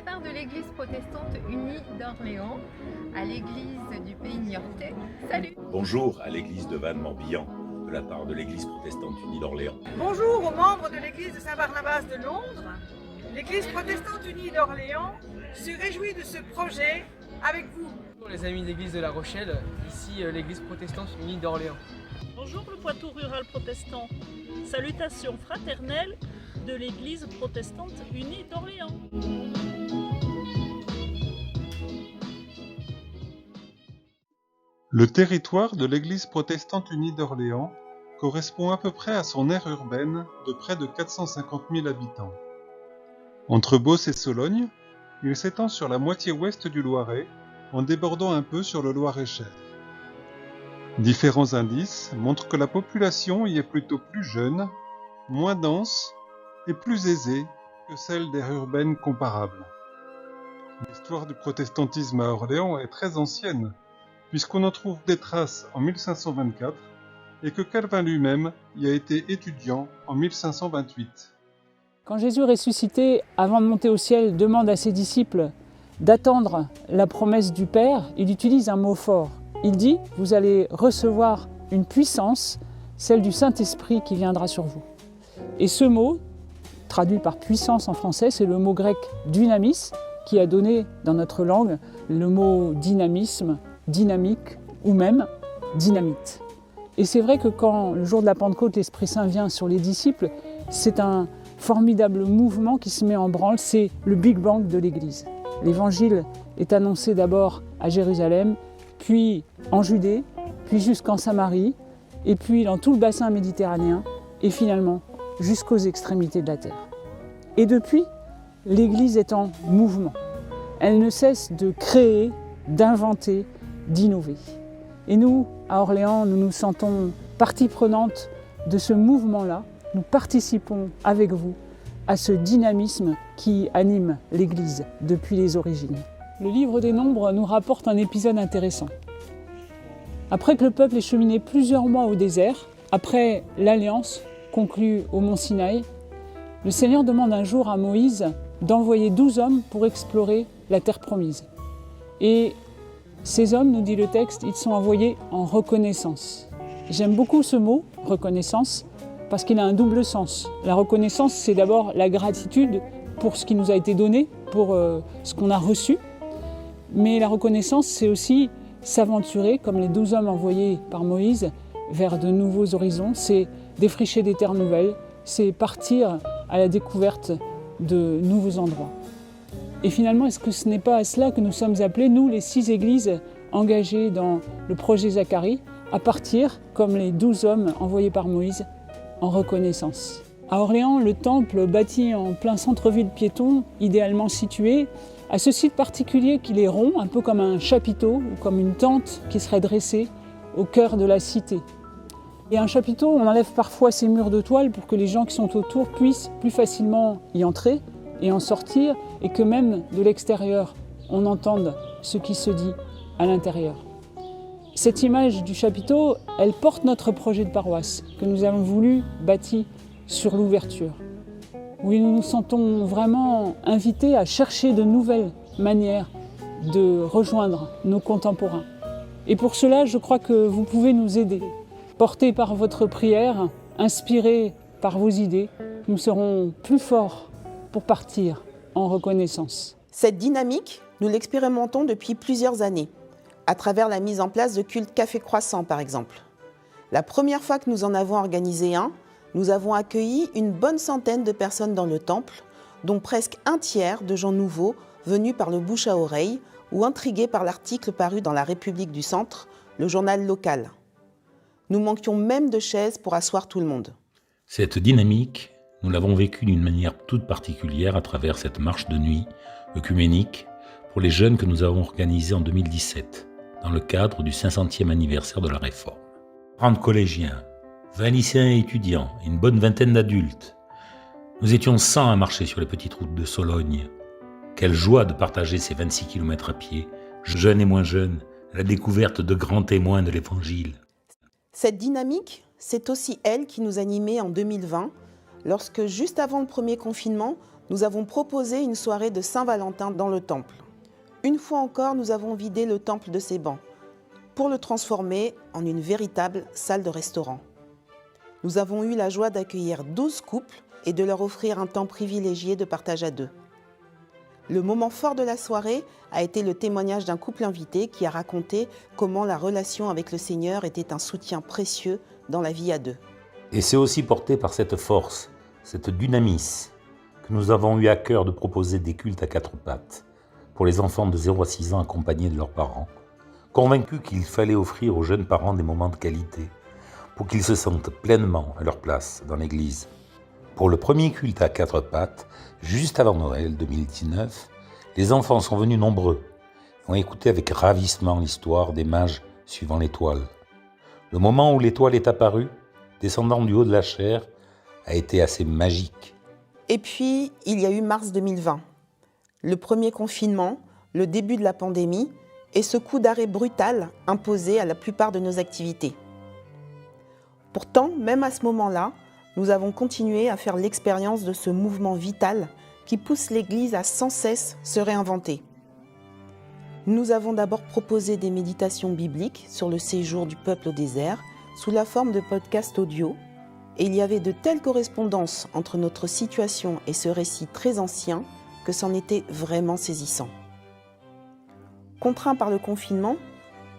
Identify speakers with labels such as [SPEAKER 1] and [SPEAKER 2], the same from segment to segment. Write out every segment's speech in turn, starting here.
[SPEAKER 1] part de l'Église protestante unie d'Orléans, à l'Église du pays niortais. Salut!
[SPEAKER 2] Bonjour à l'Église de Vannes-Morbihan, de la part de l'Église protestante unie d'Orléans.
[SPEAKER 3] Bonjour aux membres de l'Église de Saint-Barnabas de Londres. L'Église protestante unie d'Orléans se réjouit de ce projet avec vous.
[SPEAKER 4] Bonjour les amis de l'Église de La Rochelle, ici l'Église protestante unie d'Orléans.
[SPEAKER 5] Bonjour le Poitou rural protestant. Salutations fraternelles de l'Église protestante unie d'Orléans.
[SPEAKER 6] Le territoire de l'Église protestante unie d'Orléans correspond à peu près à son aire urbaine de près de 450 000 habitants. Entre Beauce et Sologne, il s'étend sur la moitié ouest du Loiret, en débordant un peu sur le Loir-et-Cher. Différents indices montrent que la population y est plutôt plus jeune, moins dense et plus aisée que celle d'aires urbaines comparables. L'histoire du protestantisme à Orléans est très ancienne, puisqu'on en trouve des traces en 1524 et que Calvin lui-même y a été étudiant en 1528.
[SPEAKER 7] Quand Jésus ressuscité, avant de monter au ciel, demande à ses disciples d'attendre la promesse du Père, il utilise un mot fort. Il dit « Vous allez recevoir une puissance, celle du Saint-Esprit qui viendra sur vous ». Et ce mot, traduit par puissance en français, c'est le mot grec « dynamis » qui a donné dans notre langue le mot dynamisme, dynamique ou même dynamite. Et c'est vrai que quand le jour de la Pentecôte, l'Esprit Saint vient sur les disciples, c'est un formidable mouvement qui se met en branle, c'est le Big Bang de l'Église. L'Évangile est annoncé d'abord à Jérusalem, puis en Judée, puis jusqu'en Samarie, et puis dans tout le bassin méditerranéen, et finalement jusqu'aux extrémités de la terre. Et depuis, l'Église est en mouvement. Elle ne cesse de créer, d'inventer, d'innover. Et nous, à Orléans, nous nous sentons partie prenante de ce mouvement-là. Nous participons avec vous à ce dynamisme qui anime l'Église depuis les origines. Le livre des Nombres nous rapporte un épisode intéressant. Après que le peuple ait cheminé plusieurs mois au désert, après l'alliance conclue au mont Sinaï, le Seigneur demande un jour à Moïse d'envoyer 12 hommes pour explorer la terre promise. Et ces hommes, nous dit le texte, ils sont envoyés en reconnaissance. J'aime beaucoup ce mot, reconnaissance, parce qu'il a un double sens. La reconnaissance, c'est d'abord la gratitude pour ce qui nous a été donné, pour ce qu'on a reçu. Mais la reconnaissance, c'est aussi s'aventurer, comme les 12 hommes envoyés par Moïse, vers de nouveaux horizons. C'est défricher des terres nouvelles, c'est partir à la découverte de nouveaux endroits. Et finalement, est-ce que ce n'est pas à cela que nous sommes appelés, nous, les 6 églises engagées dans le projet Zacharie, à partir, comme les 12 hommes envoyés par Moïse, en reconnaissance. À Orléans, le temple, bâti en plein centre-ville piéton, idéalement situé, a ce site particulier qu'il est rond, un peu comme un chapiteau ou comme une tente qui serait dressée au cœur de la cité. Et un chapiteau, on enlève parfois ses murs de toile pour que les gens qui sont autour puissent plus facilement y entrer et en sortir, et que même de l'extérieur, on entende ce qui se dit à l'intérieur. Cette image du chapiteau, elle porte notre projet de paroisse que nous avons voulu bâti sur l'ouverture. Oui, nous nous sentons vraiment invités à chercher de nouvelles manières de rejoindre nos contemporains. Et pour cela, je crois que vous pouvez nous aider. Portés par votre prière, inspirés par vos idées, nous serons plus forts pour partir en reconnaissance.
[SPEAKER 8] Cette dynamique, nous l'expérimentons depuis plusieurs années, à travers la mise en place de cultes Café Croissant par exemple. La première fois que nous en avons organisé un, nous avons accueilli une bonne centaine de personnes dans le temple, dont presque un tiers de gens nouveaux venus par le bouche à oreille ou intrigués par l'article paru dans La République du Centre, le journal local. Nous manquions même de chaises pour asseoir tout le monde.
[SPEAKER 2] Cette dynamique, nous l'avons vécue d'une manière toute particulière à travers cette marche de nuit œcuménique pour les jeunes que nous avons organisée en 2017, dans le cadre du 500e anniversaire de la Réforme. 30 collégiens, 20 lycéens et étudiants et une bonne vingtaine d'adultes. Nous étions 100 à marcher sur les petites routes de Sologne. Quelle joie de partager ces 26 km à pied, jeunes et moins jeunes, à la découverte de grands témoins de l'Évangile.
[SPEAKER 8] Cette dynamique, c'est aussi elle qui nous animait en 2020, lorsque, juste avant le premier confinement, nous avons proposé une soirée de Saint-Valentin dans le temple. Une fois encore, nous avons vidé le temple de ses bancs pour le transformer en une véritable salle de restaurant. Nous avons eu la joie d'accueillir 12 couples et de leur offrir un temps privilégié de partage à deux. Le moment fort de la soirée a été le témoignage d'un couple invité qui a raconté comment la relation avec le Seigneur était un soutien précieux dans la vie à deux.
[SPEAKER 2] Et c'est aussi porté par cette force, cette dynamisme, que nous avons eu à cœur de proposer des cultes à 4 pattes pour les enfants de 0 à 6 ans accompagnés de leurs parents, convaincus qu'il fallait offrir aux jeunes parents des moments de qualité pour qu'ils se sentent pleinement à leur place dans l'Église. Pour le premier culte à 4 pattes, juste avant Noël 2019, les enfants sont venus nombreux et ont écouté avec ravissement l'histoire des mages suivant l'étoile. Le moment où l'étoile est apparue, descendant du haut de la chair, a été assez magique.
[SPEAKER 8] Et puis, il y a eu mars 2020, le premier confinement, le début de la pandémie et ce coup d'arrêt brutal imposé à la plupart de nos activités. Pourtant, même à ce moment-là, nous avons continué à faire l'expérience de ce mouvement vital qui pousse l'Église à sans cesse se réinventer. Nous avons d'abord proposé des méditations bibliques sur le séjour du peuple au désert sous la forme de podcasts audio, et il y avait de telles correspondances entre notre situation et ce récit très ancien que c'en était vraiment saisissant. Contraints par le confinement,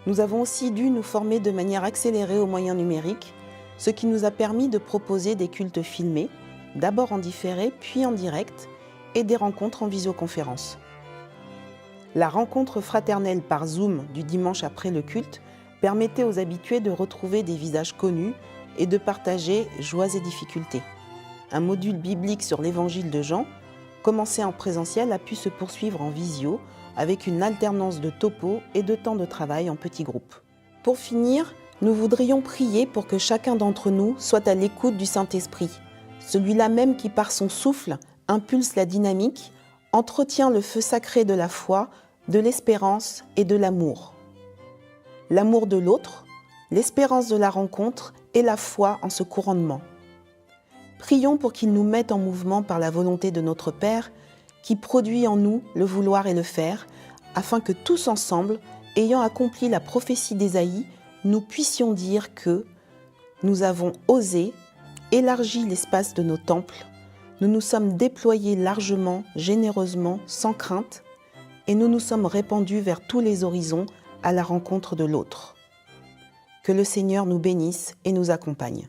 [SPEAKER 8] nous avons aussi dû nous former de manière accélérée aux moyens numériques, ce qui nous a permis de proposer des cultes filmés, d'abord en différé puis en direct, et des rencontres en visioconférence. La rencontre fraternelle par Zoom du dimanche après le culte permettait aux habitués de retrouver des visages connus et de partager joies et difficultés. Un module biblique sur l'évangile de Jean, commencé en présentiel, a pu se poursuivre en visio avec une alternance de topos et de temps de travail en petits groupes. Pour finir, nous voudrions prier pour que chacun d'entre nous soit à l'écoute du Saint-Esprit, celui-là même qui par son souffle impulse la dynamique, entretient le feu sacré de la foi, de l'espérance et de l'amour. L'amour de l'autre, l'espérance de la rencontre et la foi en ce couronnement. Prions pour qu'il nous mette en mouvement par la volonté de notre Père, qui produit en nous le vouloir et le faire, afin que tous ensemble, ayant accompli la prophétie d'Ésaïe, nous puissions dire que nous avons osé, élargi l'espace de nos temples, nous nous sommes déployés largement, généreusement, sans crainte, et nous nous sommes répandus vers tous les horizons à la rencontre de l'autre. Que le Seigneur nous bénisse et nous accompagne.